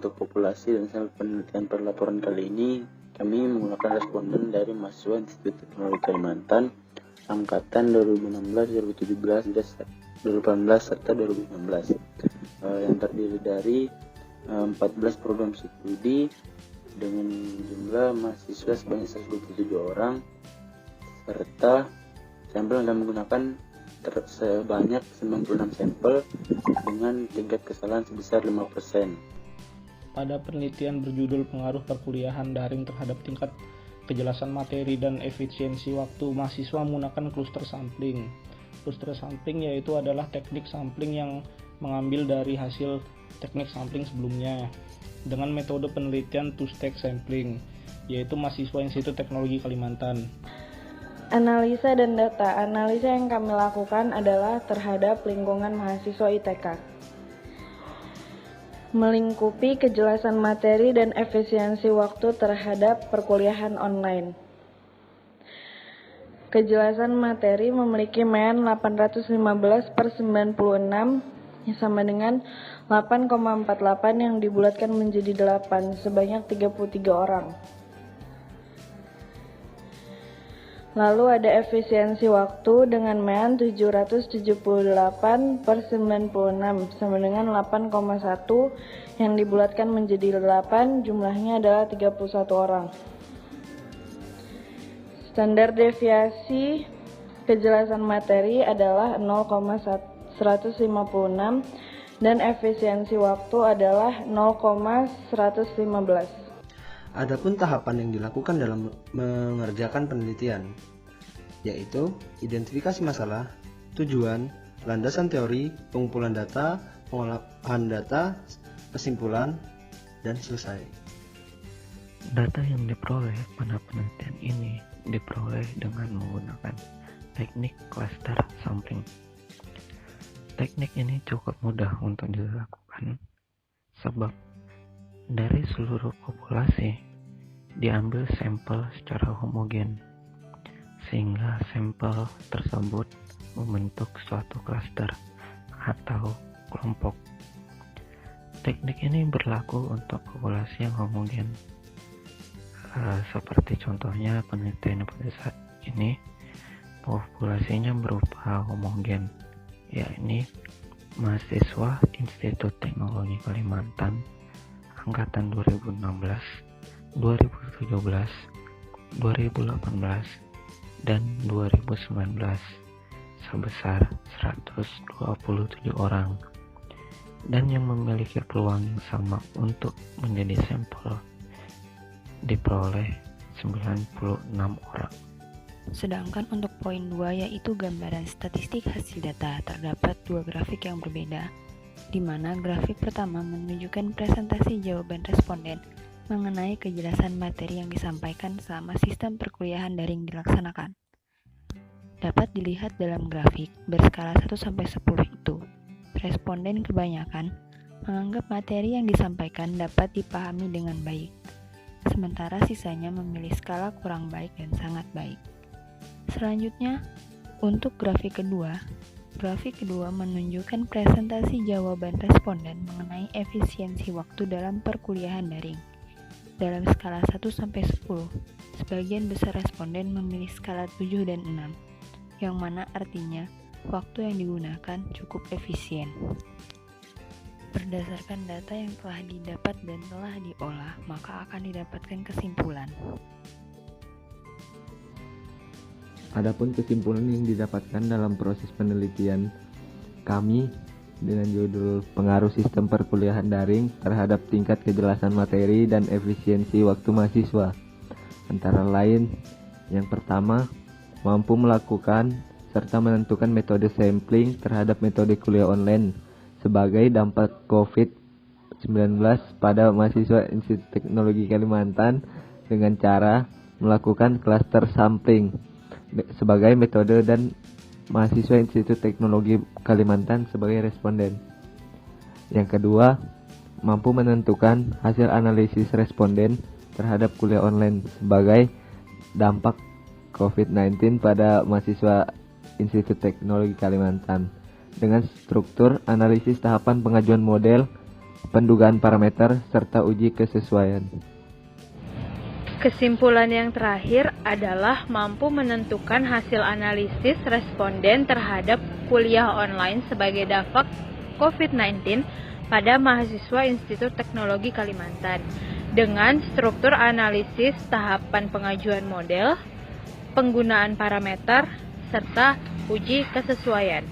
untuk populasi dan sampel penelitian pada laporan kali ini, kami menggunakan responden dari mahasiswa Institut Teknologi Kalimantan angkatan 2016, 2017, 2018 serta 2019 yang terdiri dari 14 program studi dengan jumlah mahasiswa sebanyak 127 orang serta sampel yang menggunakan sebanyak 96 sampel dengan tingkat kesalahan sebesar 5%. Pada penelitian berjudul pengaruh perkuliahan daring terhadap tingkat kejelasan materi dan efisiensi waktu, mahasiswa menggunakan cluster sampling. Cluster sampling yaitu adalah teknik sampling yang mengambil dari hasil teknik sampling sebelumnya dengan metode penelitian two-stage sampling, yaitu mahasiswa Institut Teknologi Kalimantan. Analisa dan data. Analisa yang kami lakukan adalah terhadap lingkungan mahasiswa ITK. Melingkupi kejelasan materi dan efisiensi waktu terhadap perkuliahan online. Kejelasan materi memiliki MEN 815/96 yang sama dengan 8,48 yang dibulatkan menjadi 8 sebanyak 33 orang. Lalu ada efisiensi waktu dengan MEN 778/96 sama dengan 8,1 yang dibulatkan menjadi 8, jumlahnya adalah 31 orang. Standar deviasi kejelasan materi adalah 0,156 dan efisiensi waktu adalah 0,115. Adapun tahapan yang dilakukan dalam mengerjakan penelitian, yaitu identifikasi masalah, tujuan, landasan teori, pengumpulan data, pengolahan data, kesimpulan, dan selesai. Data yang diperoleh pada penelitian ini diperoleh dengan menggunakan teknik cluster sampling. Teknik ini cukup mudah untuk dilakukan sebab dari seluruh populasi diambil sampel secara homogen, sehingga sampel tersebut membentuk suatu klaster atau kelompok. Teknik ini berlaku untuk populasi yang homogen, seperti contohnya penelitian pada saat ini populasinya berupa homogen, yakni mahasiswa Institut Teknologi Kalimantan angkatan 2016, 2017, 2018, dan 2019 sebesar 127 orang dan yang memiliki peluang yang sama untuk menjadi sampel diperoleh 96 orang. Sedangkan untuk poin 2 yaitu gambaran statistik hasil data, terdapat dua grafik yang berbeda, di mana grafik pertama menunjukkan presentasi jawaban responden mengenai kejelasan materi yang disampaikan selama sistem perkuliahan daring dilaksanakan. Dapat dilihat dalam grafik berskala 1-10 itu, responden kebanyakan menganggap materi yang disampaikan dapat dipahami dengan baik, sementara sisanya memilih skala kurang baik dan sangat baik. Selanjutnya, untuk grafik kedua menunjukkan presentasi jawaban responden mengenai efisiensi waktu dalam perkuliahan daring. Dalam skala 1-10, sebagian besar responden memilih skala 7 dan 6, yang mana artinya waktu yang digunakan cukup efisien. Berdasarkan data yang telah didapat dan telah diolah, maka akan didapatkan kesimpulan. Adapun kesimpulan yang didapatkan dalam proses penelitian kami dengan judul pengaruh sistem perkuliahan daring terhadap tingkat kejelasan materi dan efisiensi waktu mahasiswa. Antara lain, yang pertama, mampu melakukan serta menentukan metode sampling terhadap metode kuliah online sebagai dampak COVID-19 pada mahasiswa Institut Teknologi Kalimantan dengan cara melakukan cluster sampling sebagai metode dan mahasiswa Institut Teknologi Kalimantan sebagai responden. Yang kedua, mampu menentukan hasil analisis responden terhadap kuliah online sebagai dampak COVID-19 pada mahasiswa Institut Teknologi Kalimantan dengan struktur analisis tahapan pengajuan model, pendugaan parameter, serta uji kesesuaian. Kesimpulan yang terakhir adalah mampu menentukan hasil analisis responden terhadap kuliah online sebagai dampak COVID-19 pada mahasiswa Institut Teknologi Kalimantan dengan struktur analisis tahapan pengajuan model, penggunaan parameter, serta uji kesesuaian.